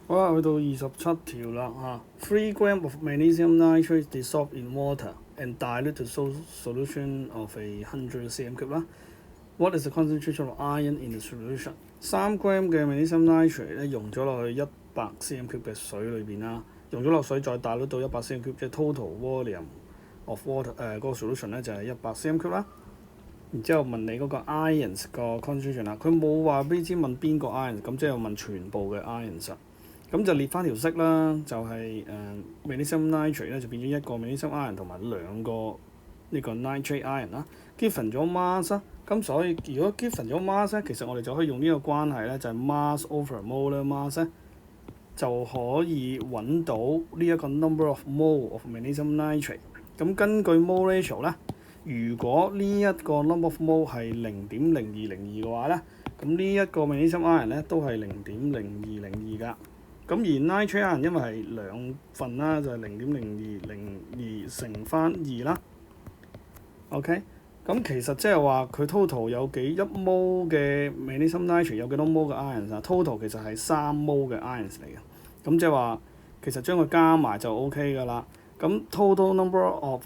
好啦，去到27條啦嚇。3 gram of magnesium nitrate dissolved in water and dilute to solution of a 100 cm cube 啦。What is the concentration of iron in the solution？ 3 gram 嘅 magnesium nitrate 咧溶咗落去100 cm cube 嘅水裏邊啦，溶咗落水再dilute到100 cm cube，即係 total volume of water 嗰個 solution 咧就係100 cm cube 啦。然之後問你嗰個 ions 個 concentration 啦，佢冇話俾你知問邊個 ions， 咁即係問全部嘅 ions 咁就列翻條式啦，就係magnesium nitrate 咧就變咗一個 magnesium ion 同埋兩個呢個 nitrate ion 啦。given 咗 mass 啦，咁所以如果 given 咗 mass 咧，其實我哋就可以用呢個關係咧，就係 mass over molar mass 咧，就可以揾到呢一個 number of mole of magnesium nitrate。咁根據 mole ratio 咧，如果呢一個 number of mole 係0.0202嘅話咧，咁呢一個 magnesium ion 咧都係0.0202㗎。咁而 nitrate ion 因為係兩份啦，就係0.0202乘翻2啦。OK， 咁其實即係話佢 total 有1 mole 嘅 magnesium nitrate 有幾多 mole 嘅 ions 啊 ？total 其實係3 mole 嘅 ions 嚟嘅。咁即係話其實將佢加埋就 OK 㗎啦。咁 total number of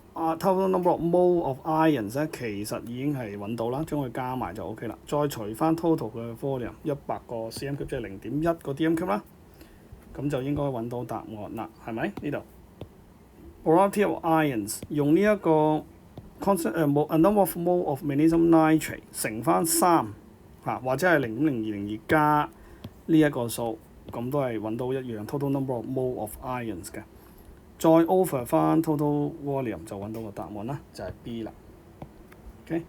mole of ions 咧，其實已經係揾到啦，將佢加埋就 OK 啦。再除翻 total 嘅 volume 100個 cm cube 即係0.1個 dm cube 啦。咁就應該揾到答案啦，係咪？呢度 Probability of ions 用呢一個 number of mole of magnesium nitrate 乘翻3或者係0.0202加呢一個數，咁都係揾到一樣 total number of mole of ions 嘅。再 over 翻 total volume 就揾到個答案啦，就係 B 啦。OK。